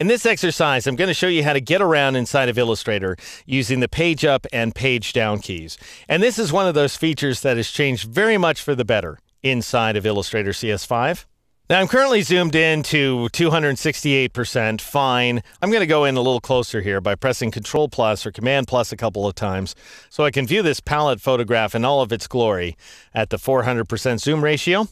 In this exercise, I'm going to show you how to get around inside of Illustrator using the page up and page down keys. And this is one of those features that has changed very much for the better inside of Illustrator CS5. Now, I'm currently zoomed in to 268%, fine. I'm going to go in a little closer here by pressing Control plus or Command plus a couple of times so I can view this palette photograph in all of its glory at the 400% zoom ratio.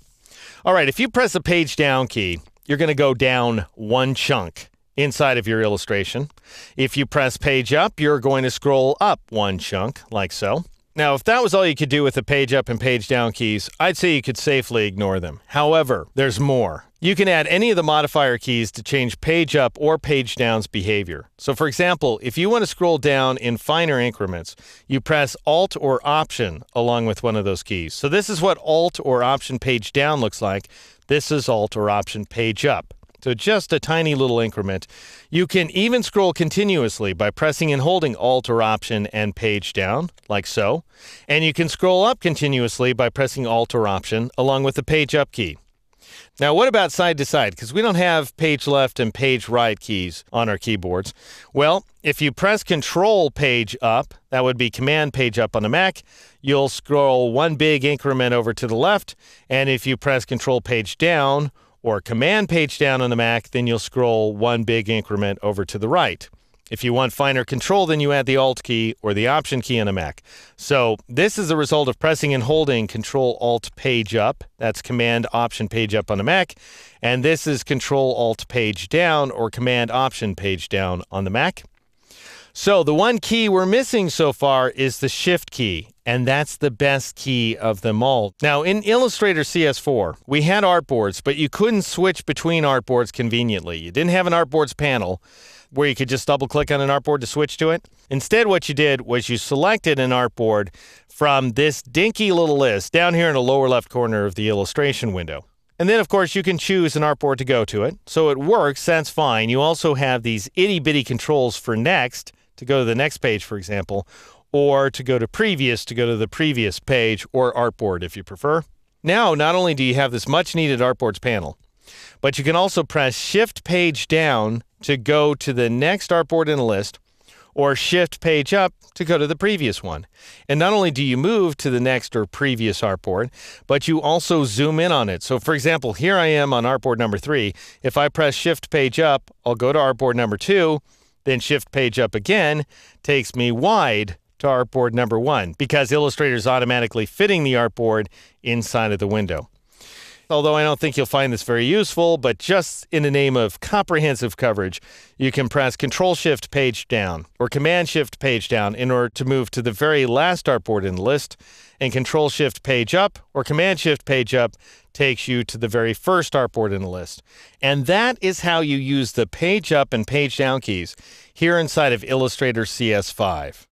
All right, if you press the page down key, you're going to go down one chunk inside of your illustration. If you press page up, you're going to scroll up one chunk, like so. Now, if that was all you could do with the page up and page down keys, I'd say you could safely ignore them. However, there's more. You can add any of the modifier keys to change page up or page down's behavior. So for example, if you want to scroll down in finer increments, you press Alt or Option along with one of those keys. So this is what Alt or Option page down looks like. This is Alt or Option page up. So just a tiny little increment. You can even scroll continuously by pressing and holding Alt or Option and page down, like so. And you can scroll up continuously by pressing Alt or Option along with the page up key. Now, what about side to side? Because we don't have page left and page right keys on our keyboards. Well, if you press Control page up, that would be Command page up on the Mac, you'll scroll one big increment over to the left. And if you press Control page down, or Command page down on the Mac, then you'll scroll one big increment over to the right. If you want finer control, then you add the Alt key or the Option key on a Mac. So this is the result of pressing and holding Control Alt page up. That's Command Option page up on a Mac. And this is Control Alt page down or Command Option page down on the Mac. So the one key we're missing so far is the Shift key, and that's the best key of them all. Now, in Illustrator CS4, we had artboards, but you couldn't switch between artboards conveniently. You didn't have an artboards panel where you could just double-click on an artboard to switch to it. Instead, what you did was you selected an artboard from this dinky little list down here in the lower left corner of the illustration window. And then, of course, you can choose an artboard to go to it. So it works, that's fine. You also have these itty-bitty controls for next, to go to the next page, for example, or to go to previous, to go to the previous page, or artboard if you prefer. Now, not only do you have this much-needed artboards panel, but you can also press Shift page down to go to the next artboard in the list, or Shift page up to go to the previous one. And not only do you move to the next or previous artboard, but you also zoom in on it. So for example, here I am on artboard number 3. If I press Shift page up, I'll go to artboard number 2, then Shift page up again takes me wide to artboard number 1 because Illustrator is automatically fitting the artboard inside of the window. Although I don't think you'll find this very useful, but just in the name of comprehensive coverage, you can press Control Shift page down or Command Shift page down in order to move to the very last artboard in the list, and Control Shift page up or Command Shift page up takes you to the very first artboard in the list. And that is how you use the page up and page down keys here inside of Illustrator CS5.